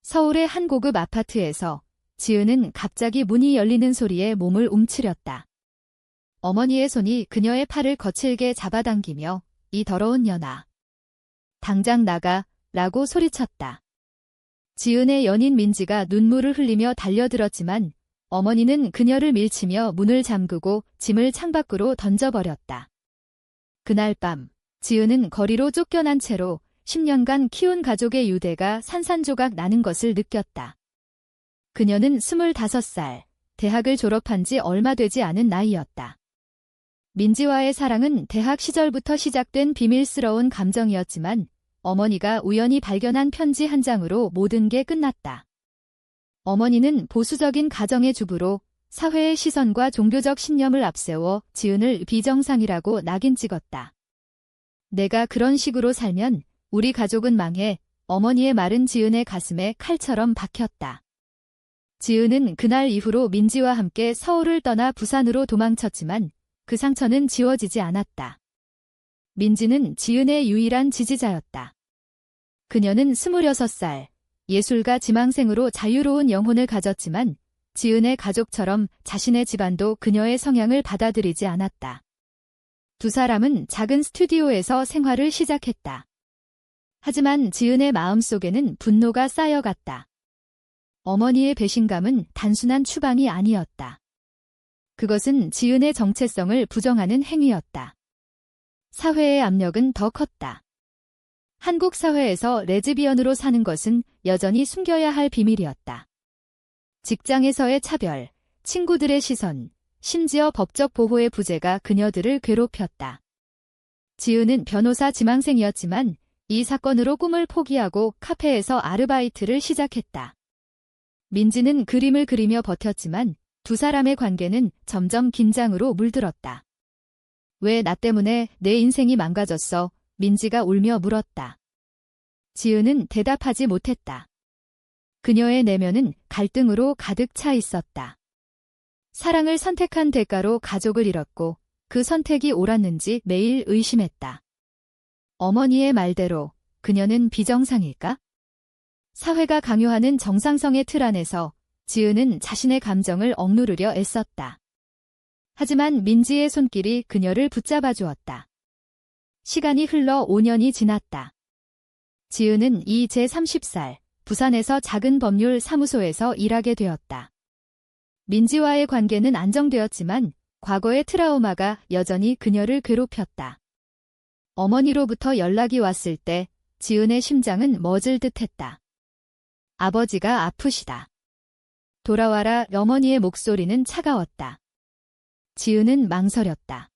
서울의 한 고급 아파트에서 지은은 갑자기 문이 열리는 소리에 몸을 움츠렸다. 어머니의 손이 그녀의 팔을 거칠게 잡아당기며 이 더러운 년아. 당장 나가 라고 소리쳤다. 지은의 연인 민지가 눈물을 흘리며 달려들었지만 어머니는 그녀를 밀치며 문을 잠그고 짐을 창밖으로 던져버렸다. 그날 밤 지은은 거리로 쫓겨난 채로 10년간 키운 가족의 유대가 산산조각 나는 것을 느꼈다. 그녀는 25살, 대학을 졸업한 지 얼마 되지 않은 나이였다. 민지와의 사랑은 대학 시절부터 시작된 비밀스러운 감정이었지만 어머니가 우연히 발견한 편지 한 장으로 모든 게 끝났다. 어머니는 보수적인 가정의 주부로 사회의 시선과 종교적 신념을 앞세워 지은을 비정상이라고 낙인 찍었다. 내가 그런 식으로 살면 우리 가족은 망해. 어머니의 말은 지은의 가슴에 칼처럼 박혔다. 지은은 그날 이후로 민지와 함께 서울을 떠나 부산으로 도망쳤지만 그 상처는 지워지지 않았다. 민지는 지은의 유일한 지지자였다. 그녀는 26살, 예술가 지망생으로 자유로운 영혼을 가졌지만 지은의 가족처럼 자신의 집안도 그녀의 성향을 받아들이지 않았다. 두 사람은 작은 스튜디오에서 생활을 시작했다. 하지만 지은의 마음속에는 분노가 쌓여갔다. 어머니의 배신감은 단순한 추방이 아니었다. 그것은 지은의 정체성을 부정하는 행위였다. 사회의 압력은 더 컸다. 한국 사회에서 레즈비언으로 사는 것은 여전히 숨겨야 할 비밀이었다. 직장에서의 차별, 친구들의 시선, 심지어 법적 보호의 부재가 그녀들을 괴롭혔다. 지은은 변호사 지망생이었지만 이 사건으로 꿈을 포기하고 카페에서 아르바이트를 시작했다. 민지는 그림을 그리며 버텼지만 두 사람의 관계는 점점 긴장으로 물들었다. 왜 나 때문에 내 인생이 망가졌어? 민지가 울며 물었다. 지은은 대답하지 못했다. 그녀의 내면은 갈등으로 가득 차 있었다. 사랑을 선택한 대가로 가족을 잃었고 그 선택이 옳았는지 매일 의심했다. 어머니의 말대로 그녀는 비정상일까? 사회가 강요하는 정상성의 틀 안에서 지은은 자신의 감정을 억누르려 애썼다. 하지만 민지의 손길이 그녀를 붙잡아 주었다. 시간이 흘러 5년이 지났다. 지은은 이제 30살, 부산에서 작은 법률 사무소에서 일하게 되었다. 민지와의 관계는 안정되었지만 과거의 트라우마가 여전히 그녀를 괴롭혔다. 어머니로부터 연락이 왔을 때 지은의 심장은 멎을 듯했다. 아버지가 아프시다. 돌아와라. 어머니의 목소리는 차가웠다. 지은은 망설였다.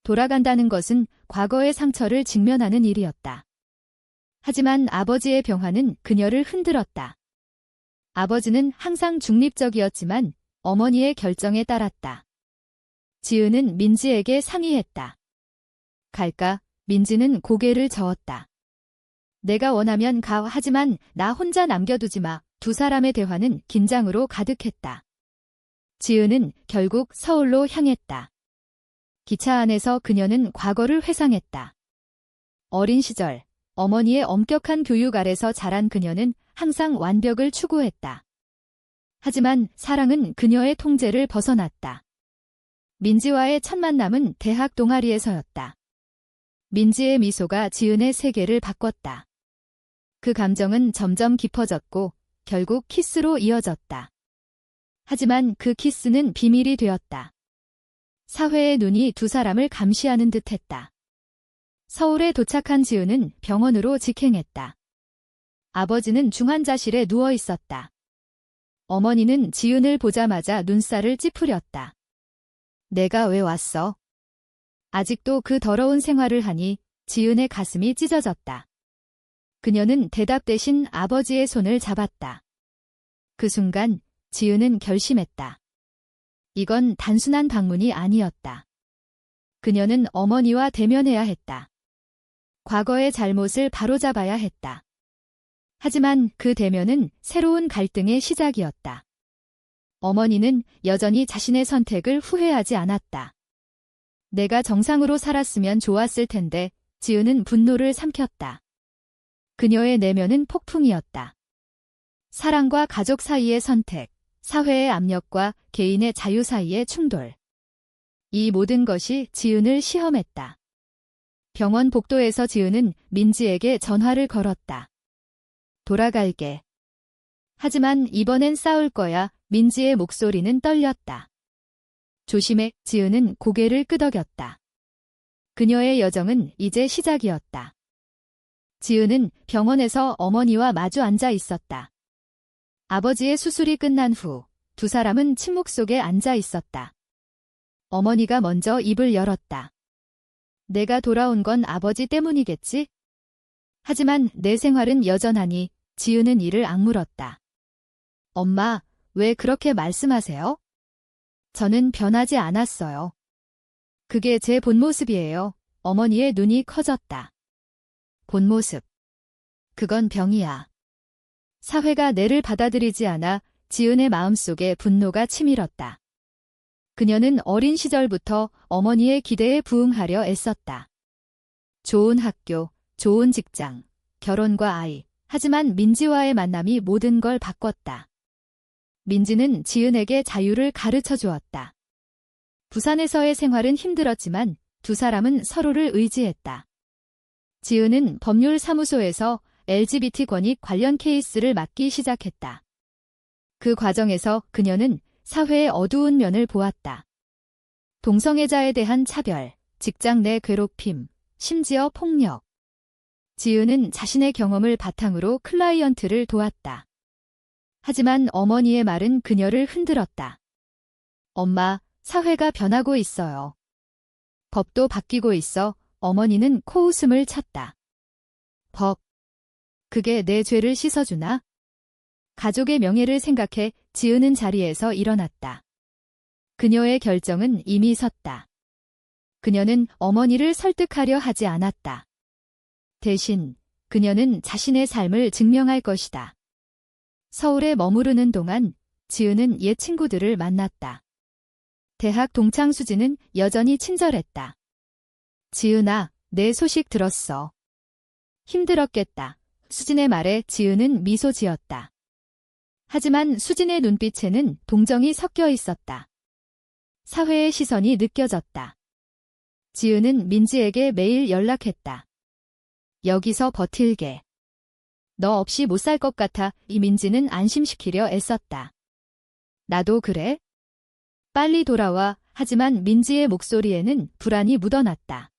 돌아간다는 것은 과거의 상처를 직면하는 일이었다. 하지만 아버지의 병화는 그녀를 흔들었다. 아버지는 항상 중립적이었지만 어머니의 결정에 따랐다. 지은은 민지에게 상의했다. 갈까? 민지는 고개를 저었다. 내가 원하면 가. 하지만 나 혼자 남겨두지 마. 두 사람의 대화는 긴장으로 가득했다. 지은은 결국 서울로 향했다. 기차 안에서 그녀는 과거를 회상했다. 어린 시절, 어머니의 엄격한 교육 아래서 자란 그녀는 항상 완벽을 추구했다. 하지만 사랑은 그녀의 통제를 벗어났다. 민지와의 첫 만남은 대학 동아리에서였다. 민지의 미소가 지은의 세계를 바꿨다. 그 감정은 점점 깊어졌고 결국 키스로 이어졌다. 하지만 그 키스는 비밀이 되었다. 사회의 눈이 두 사람을 감시하는 듯했다. 서울에 도착한 지은은 병원으로 직행했다. 아버지는 중환자실에 누워 있었다. 어머니는 지은을 보자마자 눈살을 찌푸렸다. 내가 왜 왔어? 아직도 그 더러운 생활을 하니 지은의 가슴이 찢어졌다. 그녀는 대답 대신 아버지의 손을 잡았다. 그 순간 지은은 결심했다. 이건 단순한 방문이 아니었다. 그녀는 어머니와 대면해야 했다. 과거의 잘못을 바로잡아야 했다. 하지만 그 대면은 새로운 갈등의 시작이었다. 어머니는 여전히 자신의 선택을 후회하지 않았다. 내가 정상으로 살았으면 좋았을 텐데. 지은은 분노를 삼켰다. 그녀의 내면은 폭풍이었다. 사랑과 가족 사이의 선택, 사회의 압력과 개인의 자유 사이의 충돌. 이 모든 것이 지은을 시험했다. 병원 복도에서 지은은 민지에게 전화를 걸었다. 돌아갈게. 하지만 이번엔 싸울 거야. 민지의 목소리는 떨렸다. 조심해. 지은은 고개를 끄덕였다. 그녀의 여정은 이제 시작이었다. 지은은 병원에서 어머니와 마주 앉아 있었다. 아버지의 수술이 끝난 후 두 사람은 침묵 속에 앉아 있었다. 어머니가 먼저 입을 열었다. 내가 돌아온 건 아버지 때문이겠지? 하지만 내 생활은 여전하니. 지은은 이를 악물었다. 엄마, 왜 그렇게 말씀하세요? 저는 변하지 않았어요. 그게 제 본 모습이에요. 어머니의 눈이 커졌다. 본 모습. 그건 병이야. 사회가 내를 받아들이지 않아. 지은의 마음속에 분노가 치밀었다. 그녀는 어린 시절부터 어머니의 기대에 부응하려 애썼다. 좋은 학교, 좋은 직장, 결혼과 아이. 하지만 민지와의 만남이 모든 걸 바꿨다. 민지는 지은에게 자유를 가르쳐 주었다. 부산에서의 생활은 힘들었지만 두 사람은 서로를 의지했다. 지은은 법률사무소에서 LGBT 권익 관련 케이스를 맡기 시작했다. 그 과정에서 그녀는 사회의 어두운 면을 보았다. 동성애자에 대한 차별, 직장 내 괴롭힘, 심지어 폭력. 지은은 자신의 경험을 바탕으로 클라이언트를 도왔다. 하지만 어머니의 말은 그녀를 흔들었다. 엄마, 사회가 변하고 있어요. 법도 바뀌고 있어. 어머니는 코웃음을 쳤다. 법. 그게 내 죄를 씻어주나? 가족의 명예를 생각해. 지은은 자리에서 일어났다. 그녀의 결정은 이미 섰다. 그녀는 어머니를 설득하려 하지 않았다. 대신 그녀는 자신의 삶을 증명할 것이다. 서울에 머무르는 동안 지은은 옛 친구들을 만났다. 대학 동창 수지는 여전히 친절했다. 지은아, 내 소식 들었어. 힘들었겠다. 수진의 말에 지은은 미소 지었다. 하지만 수진의 눈빛에는 동정이 섞여 있었다. 사회의 시선이 느껴졌다. 지은은 민지에게 매일 연락했다. 여기서 버틸게. 너 없이 못 살 것 같아. 이 민지는 안심시키려 애썼다. 나도 그래? 빨리 돌아와. 하지만 민지의 목소리에는 불안이 묻어났다.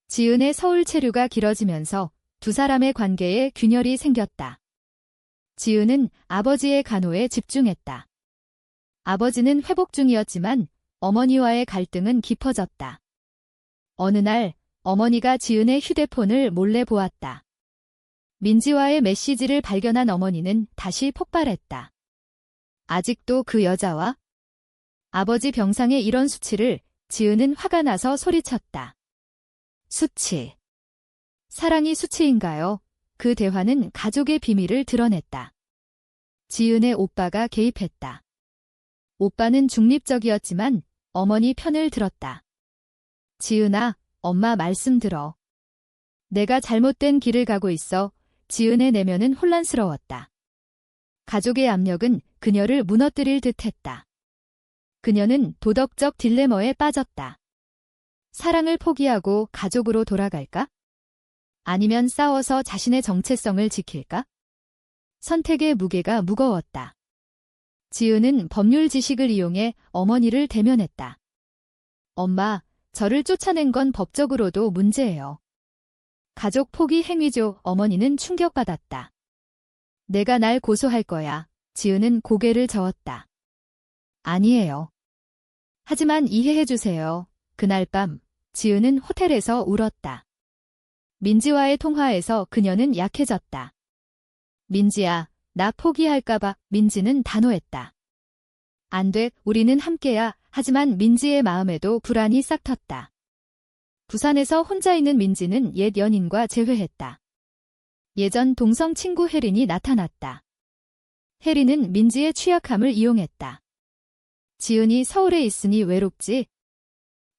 지은의 서울 체류가 길어지면서 두 사람의 관계에 균열이 생겼다. 지은은 아버지의 간호에 집중했다. 아버지는 회복 중이었지만 어머니와의 갈등은 깊어졌다. 어느 날 어머니가 지은의 휴대폰을 몰래 보았다. 민지와의 메시지를 발견한 어머니는 다시 폭발했다. 아직도 그 여자와? 아버지 병상에 이런 수치를. 지은은 화가 나서 소리쳤다. 수치. 사랑이 수치인가요? 그 대화는 가족의 비밀을 드러냈다. 지은의 오빠가 개입했다. 오빠는 중립적이었지만 어머니 편을 들었다. 지은아, 엄마 말씀 들어. 내가 잘못된 길을 가고 있어. 지은의 내면은 혼란스러웠다. 가족의 압력은 그녀를 무너뜨릴 듯했다. 그녀는 도덕적 딜레마에 빠졌다. 사랑을 포기하고 가족으로 돌아갈까? 아니면 싸워서 자신의 정체성을 지킬까? 선택의 무게가 무거웠다. 지은은 법률 지식을 이용해 어머니를 대면했다. 엄마, 저를 쫓아낸 건 법적으로도 문제예요. 가족 포기 행위죠. 어머니는 충격받았다. 내가 날 고소할 거야. 지은은 고개를 저었다. 아니에요. 하지만 이해해주세요. 그날 밤, 지은은 호텔에서 울었다. 민지와의 통화에서 그녀는 약해졌다. 민지야, 나 포기할까봐. 민지는 단호했다. 안 돼, 우리는 함께야. 하지만 민지의 마음에도 불안이 싹 텄다. 부산에서 혼자 있는 민지는 옛 연인과 재회했다. 예전 동성 친구 혜린이 나타났다. 혜린은 민지의 취약함을 이용했다. 지은이 서울에 있으니 외롭지?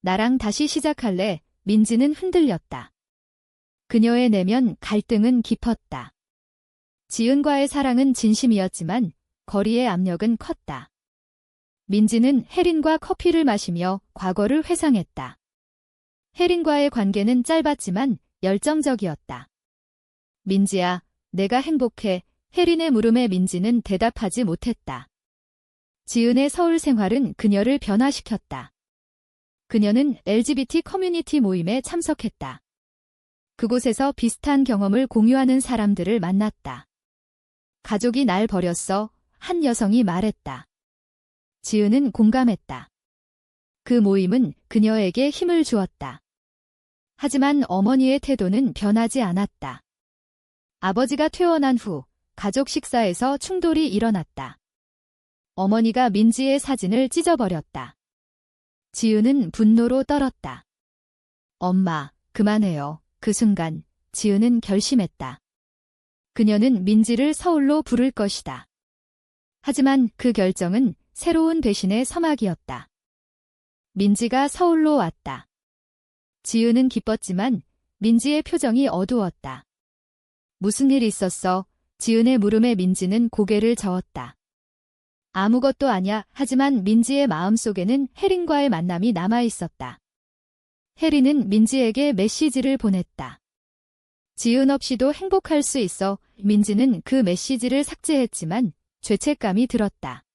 나랑 다시 시작할래? 민지는 흔들렸다. 그녀의 내면 갈등은 깊었다. 지은과의 사랑은 진심이었지만 거리의 압력은 컸다. 민지는 혜린과 커피를 마시며 과거를 회상했다. 혜린과의 관계는 짧았지만 열정적이었다. 민지야, 내가 행복해. 혜린의 물음에 민지는 대답하지 못했다. 지은의 서울 생활은 그녀를 변화시켰다. 그녀는 LGBT 커뮤니티 모임에 참석했다. 그곳에서 비슷한 경험을 공유하는 사람들을 만났다. 가족이 날 버렸어. 한 여성이 말했다. 지은은 공감했다. 그 모임은 그녀에게 힘을 주었다. 하지만 어머니의 태도는 변하지 않았다. 아버지가 퇴원한 후 가족 식사에서 충돌이 일어났다. 어머니가 민지의 사진을 찢어버렸다. 지은은 분노로 떨었다. 엄마, 그만해요. 그 순간 지은은 결심했다. 그녀는 민지를 서울로 부를 것이다. 하지만 그 결정은 새로운 배신의 서막이었다. 민지가 서울로 왔다. 지은은 기뻤지만 민지의 표정이 어두웠다. 무슨 일 있었어? 지은의 물음에 민지는 고개를 저었다. 아무것도 아냐. 하지만 민지의 마음속에는 혜린과의 만남이 남아있었다. 혜린은 민지에게 메시지를 보냈다. 지은 없이도 행복할 수 있어. 민지는 그 메시지를 삭제했지만 죄책감이 들었다.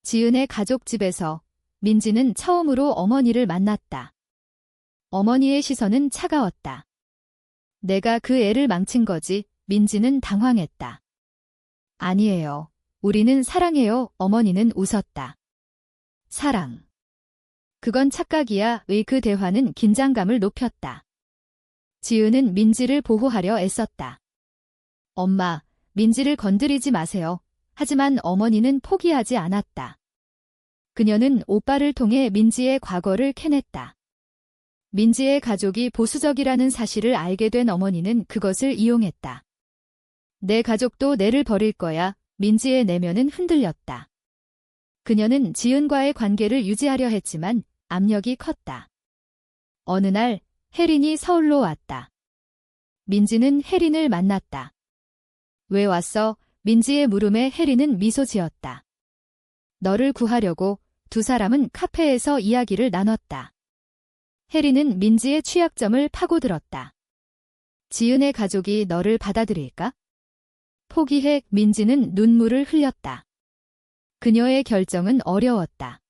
지은의 가족집에서 민지는 처음으로 어머니를 만났다. 어머니의 시선은 차가웠다. 내가 그 애를 망친 거지. 민지는 당황했다. 아니에요. 우리는 사랑해요. 어머니는 웃었다. 사랑. 그건 착각이야. 의 그 대화는 긴장감을 높였다. 지은은 민지를 보호하려 애썼다. 엄마, 민지를 건드리지 마세요. 하지만 어머니는 포기하지 않았다. 그녀는 오빠를 통해 민지의 과거를 캐냈다. 민지의 가족이 보수적이라는 사실을 알게 된 어머니는 그것을 이용했다. 내 가족도 내를 버릴 거야. 민지의 내면은 흔들렸다. 그녀는 지은과의 관계를 유지하려 했지만 압력이 컸다. 어느 날 혜린이 서울로 왔다. 민지는 혜린을 만났다. 왜 왔어? 민지의 물음에 혜린은 미소 지었다. 너를 구하려고. 두 사람은 카페에서 이야기를 나눴다. 혜린은 민지의 취약점을 파고들었다. 지은의 가족이 너를 받아들일까? 포기해. 민지는 눈물을 흘렸다. 그녀의 결정은 어려웠다.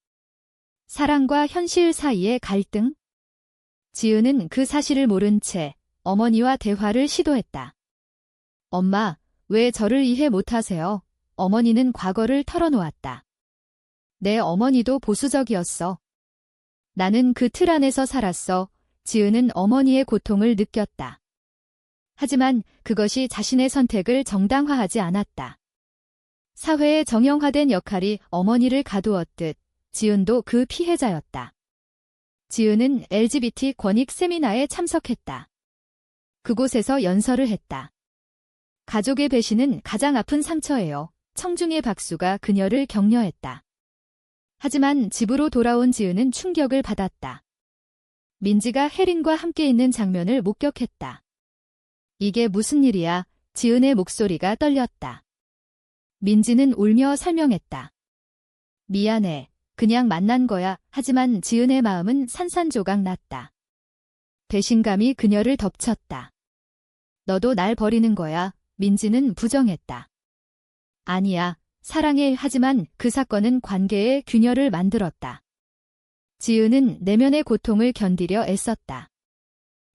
사랑과 현실 사이의 갈등? 지은은 그 사실을 모른 채 어머니와 대화를 시도했다. 엄마, 왜 저를 이해 못하세요? 어머니는 과거를 털어놓았다. 내 어머니도 보수적이었어. 나는 그 틀 안에서 살았어. 지은은 어머니의 고통을 느꼈다. 하지만 그것이 자신의 선택을 정당화하지 않았다. 사회의 정형화된 역할이 어머니를 가두었듯 지은도 그 피해자였다. 지은은 LGBT 권익 세미나에 참석했다. 그곳에서 연설을 했다. 가족의 배신은 가장 아픈 상처예요. 청중의 박수가 그녀를 격려했다. 하지만 집으로 돌아온 지은은 충격을 받았다. 민지가 혜린과 함께 있는 장면을 목격했다. 이게 무슨 일이야? 지은의 목소리가 떨렸다. 민지는 울며 설명했다. 미안해. 그냥 만난 거야. 하지만 지은의 마음은 산산조각 났다. 배신감이 그녀를 덮쳤다. 너도 날 버리는 거야. 민지는 부정했다. 아니야. 사랑해. 하지만 그 사건은 관계의 균열을 만들었다. 지은은 내면의 고통을 견디려 애썼다.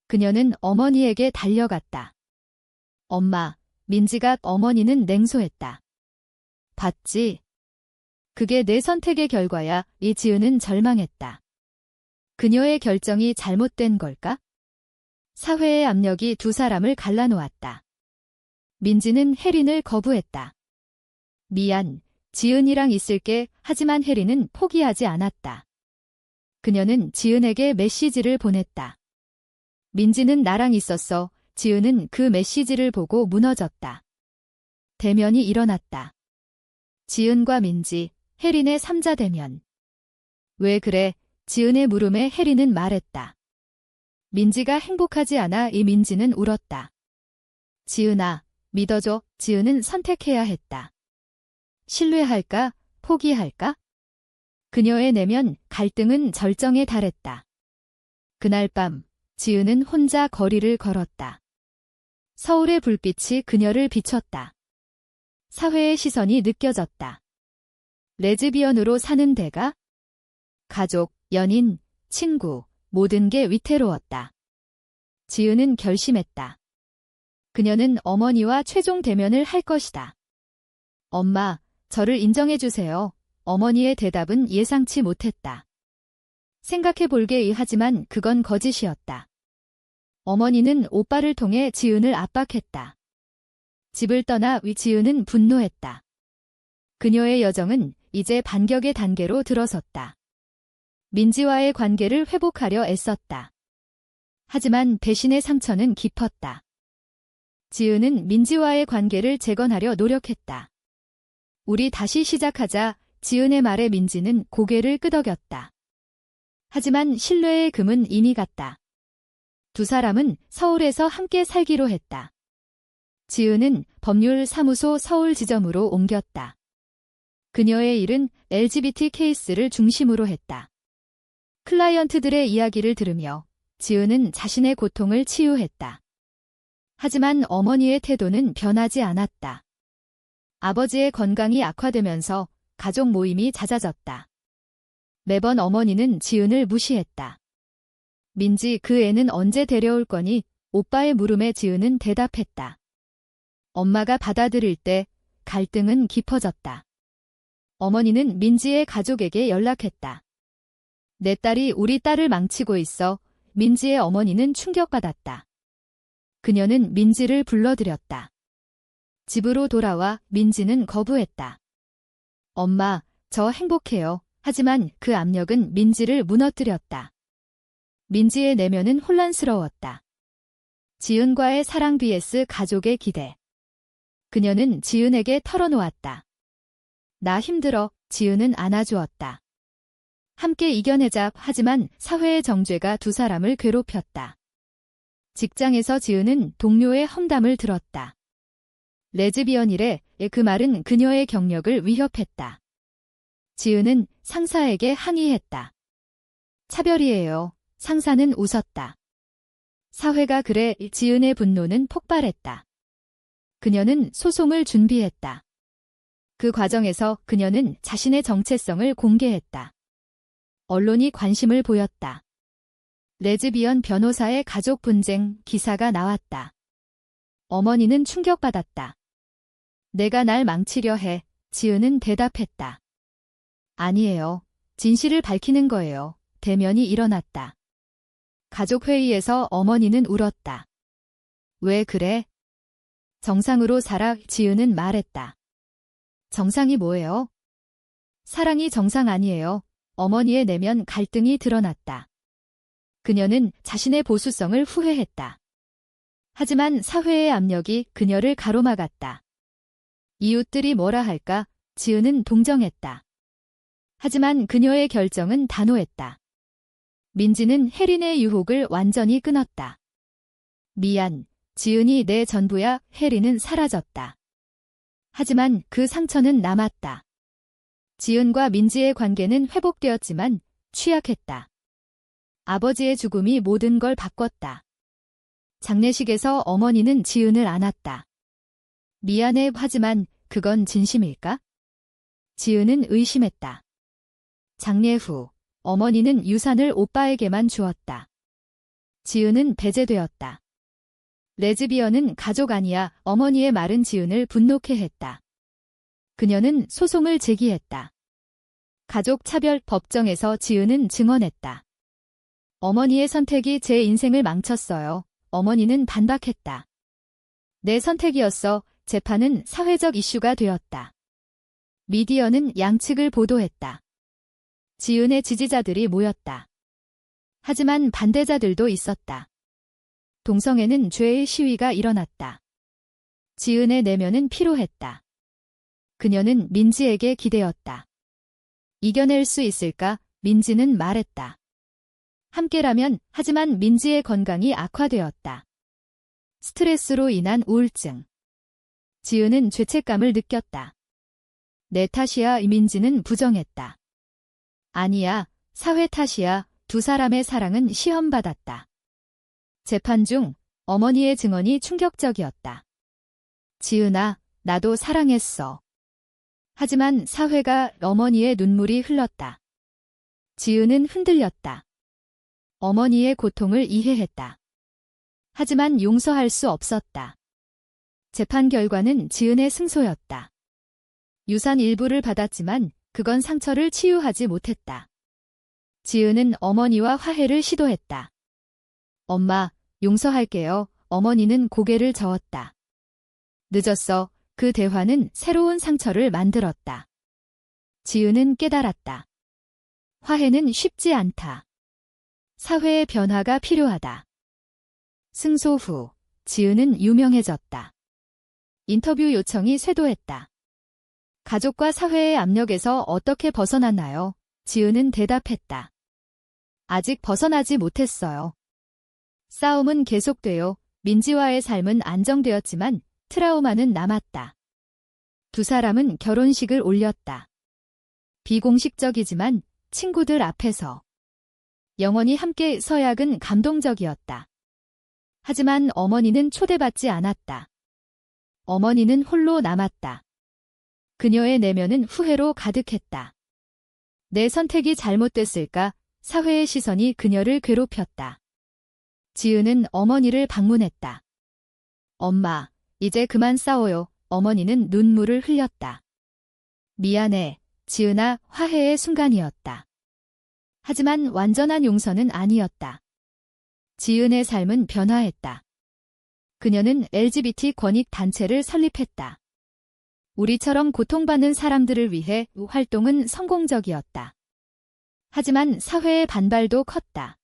그녀는 어머니에게 달려갔다. 엄마, 민지가. 어머니는 냉소했다. 봤지? 그게 내 선택의 결과야. 이 지은은 절망했다. 그녀의 결정이 잘못된 걸까? 사회의 압력이 두 사람을 갈라놓았다. 민지는 혜린을 거부했다. 미안, 지은이랑 있을게. 하지만 혜린은 포기하지 않았다. 그녀는 지은에게 메시지를 보냈다. 민지는 나랑 있었어. 지은은 그 메시지를 보고 무너졌다. 대면이 일어났다. 지은과 민지, 혜린의 3자 대면. 왜 그래? 지은의 물음에 혜린은 말했다. 민지가 행복하지 않아. 이 민지는 울었다. 지은아, 믿어줘. 지은은 선택해야 했다. 신뢰할까? 포기할까? 그녀의 내면 갈등은 절정에 달했다. 그날 밤, 지은은 혼자 거리를 걸었다. 서울의 불빛이 그녀를 비췄다. 사회의 시선이 느껴졌다. 레즈비언으로 사는 데가? 가족, 연인, 친구, 모든 게 위태로웠다. 지은은 결심했다. 그녀는 어머니와 최종 대면을 할 것이다. 엄마, 저를 인정해주세요. 어머니의 대답은 예상치 못했다. 생각해볼게 하지만 그건 거짓이었다. 어머니는 오빠를 통해 지은을 압박했다. 집을 떠나 지은은 분노했다. 그녀의 여정은 이제 반격의 단계로 들어섰다. 민지와의 관계를 회복하려 애썼다. 하지만 배신의 상처는 깊었다. 지은은 민지와의 관계를 재건하려 노력했다. 우리 다시 시작하자. 지은의 말에 민지는 고개를 끄덕였다. 하지만 신뢰의 금은 이미 갔다. 두 사람은 서울에서 함께 살기로 했다. 지은은 법률사무소 서울 지점으로 옮겼다. 그녀의 일은 LGBT 케이스를 중심으로 했다. 클라이언트들의 이야기를 들으며 지은은 자신의 고통을 치유했다. 하지만 어머니의 태도는 변하지 않았다. 아버지의 건강이 악화되면서 가족 모임이 잦아졌다. 매번 어머니는 지은을 무시했다. 민지, 그 애는 언제 데려올 거니? 오빠의 물음에 지은은 대답했다. 엄마가 받아들일 때 갈등은 깊어졌다. 어머니는 민지의 가족에게 연락했다. 내 딸이 우리 딸을 망치고 있어. 민지의 어머니는 충격받았다. 그녀는 민지를 불러들였다. 집으로 돌아와 민지는 거부했다. 엄마, 저 행복해요. 하지만 그 압력은 민지를 무너뜨렸다. 민지의 내면은 혼란스러웠다. 지은과의 사랑 vs 가족의 기대. 그녀는 지은에게 털어놓았다. 나 힘들어. 지은은 안아주었다. 함께 이겨내자. 하지만 사회의 정죄가 두 사람을 괴롭혔다. 직장에서 지은은 동료의 험담을 들었다. 레즈비언이래. 그 말은 그녀의 경력을 위협했다. 지은은 상사에게 항의했다. 차별이에요. 상사는 웃었다. 사회가 그래. 지은의 분노는 폭발했다. 그녀는 소송을 준비했다. 그 과정에서 그녀는 자신의 정체성을 공개했다. 언론이 관심을 보였다. 레즈비언 변호사의 가족 분쟁 기사가 나왔다. 어머니는 충격받았다. 내가 날 망치려 해. 지은은 대답했다. 아니에요. 진실을 밝히는 거예요. 대면이 일어났다. 가족회의에서 어머니는 울었다. 왜 그래? 정상으로 살아. 지은은 말했다. 정상이 뭐예요? 사랑이 정상 아니에요. 어머니의 내면 갈등이 드러났다. 그녀는 자신의 보수성을 후회했다. 하지만 사회의 압력이 그녀를 가로막았다. 이웃들이 뭐라 할까? 지은은 동정했다. 하지만 그녀의 결정은 단호했다. 민지는 혜린의 유혹을 완전히 끊었다. 미안, 지은이 내 전부야. 혜린은 사라졌다. 하지만 그 상처는 남았다. 지은과 민지의 관계는 회복되었지만 취약했다. 아버지의 죽음이 모든 걸 바꿨다. 장례식에서 어머니는 지은을 안았다. 미안해. 하지만 그건 진심일까? 지은은 의심했다. 장례 후 어머니는 유산을 오빠에게만 주었다. 지은은 배제되었다. 레즈비언은 가족 아니야. 어머니의 말은 지은을 분노케 했다. 그녀는 소송을 제기했다. 가족 차별 법정에서 지은은 증언했다. 어머니의 선택이 제 인생을 망쳤어요. 어머니는 반박했다. 내 선택이었어. 재판은 사회적 이슈가 되었다. 미디어는 양측을 보도했다. 지은의 지지자들이 모였다. 하지만 반대자들도 있었다. 동성애는 죄의 시위가 일어났다. 지은의 내면은 피로했다. 그녀는 민지에게 기대었다. 이겨낼 수 있을까? 민지는 말했다. 함께라면. 하지만 민지의 건강이 악화되었다. 스트레스로 인한 우울증. 지은은 죄책감을 느꼈다. 내 탓이야. 민지는 부정했다. 아니야, 사회 탓이야. 두 사람의 사랑은 시험받았다. 재판 중 어머니의 증언이 충격적이었다. 지은아, 나도 사랑했어. 하지만 사회가 어머니의 눈물이 흘렀다. 지은은 흔들렸다. 어머니의 고통을 이해했다. 하지만 용서할 수 없었다. 재판 결과는 지은의 승소였다. 유산 일부를 받았지만 그건 상처를 치유하지 못했다. 지은은 어머니와 화해를 시도했다. 엄마, 용서할게요. 어머니는 고개를 저었다. 늦었어. 그 대화는 새로운 상처를 만들었다. 지은은 깨달았다. 화해는 쉽지 않다. 사회의 변화가 필요하다. 승소 후, 지은은 유명해졌다. 인터뷰 요청이 쇄도했다. 가족과 사회의 압력에서 어떻게 벗어났나요? 지은은 대답했다. 아직 벗어나지 못했어요. 싸움은 계속돼요. 민지와의 삶은 안정되었지만 트라우마는 남았다. 두 사람은 결혼식을 올렸다. 비공식적이지만 친구들 앞에서. 영원히 함께 서약은 감동적이었다. 하지만 어머니는 초대받지 않았다. 어머니는 홀로 남았다. 그녀의 내면은 후회로 가득했다. 내 선택이 잘못됐을까? 사회의 시선이 그녀를 괴롭혔다. 지은은 어머니를 방문했다. 엄마, 이제 그만 싸워요. 어머니는 눈물을 흘렸다. 미안해, 지은아. 화해의 순간이었다. 하지만 완전한 용서는 아니었다. 지은의 삶은 변화했다. 그녀는 LGBT 권익 단체를 설립했다. 우리처럼 고통받는 사람들을 위해 활동은 성공적이었다. 하지만 사회의 반발도 컸다.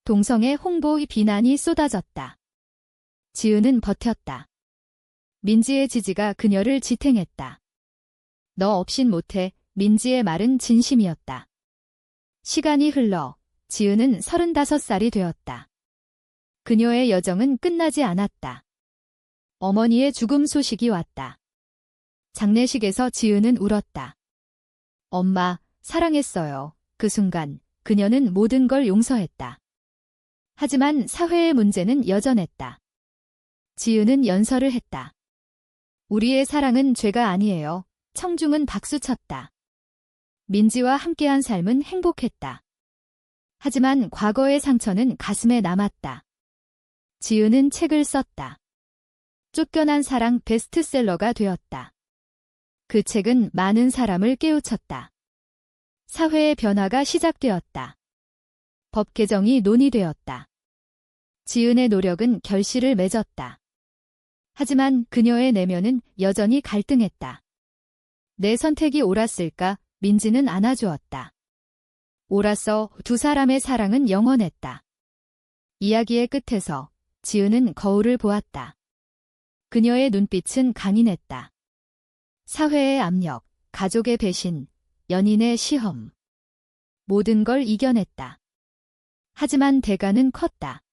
동성애 홍보 비난이 쏟아졌다. 지은은 버텼다. 민지의 지지가 그녀를 지탱했다. 너 없인 못해. 민지의 말은 진심이었다. 시간이 흘러 지은은 35살이 되었다. 그녀의 여정은 끝나지 않았다. 어머니의 죽음 소식이 왔다. 장례식에서 지은은 울었다. 엄마, 사랑했어요. 그 순간 그녀는 모든 걸 용서했다. 하지만 사회의 문제는 여전했다. 지은은 연설을 했다. 우리의 사랑은 죄가 아니에요. 청중은 박수쳤다. 민지와 함께한 삶은 행복했다. 하지만 과거의 상처는 가슴에 남았다. 지은은 책을 썼다. 쫓겨난 사랑 베스트셀러가 되었다. 그 책은 많은 사람을 깨우쳤다. 사회의 변화가 시작되었다. 법 개정이 논의되었다. 지은의 노력은 결실을 맺었다. 하지만 그녀의 내면은 여전히 갈등했다. 내 선택이 옳았을까? 민지는 안아주었다. 옳았어. 두 사람의 사랑은 영원했다. 이야기의 끝에서 지은은 거울을 보았다. 그녀의 눈빛은 강인했다. 사회의 압력, 가족의 배신, 연인의 시험. 모든 걸 이겨냈다. 하지만 대가는 컸다.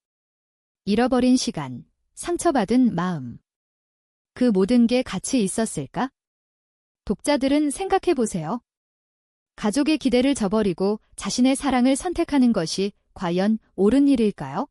잃어버린 시간, 상처받은 마음. 그 모든 게 가치 있었을까? 독자들은 생각해보세요. 가족의 기대를 저버리고 자신의 사랑을 선택하는 것이 과연 옳은 일일까요?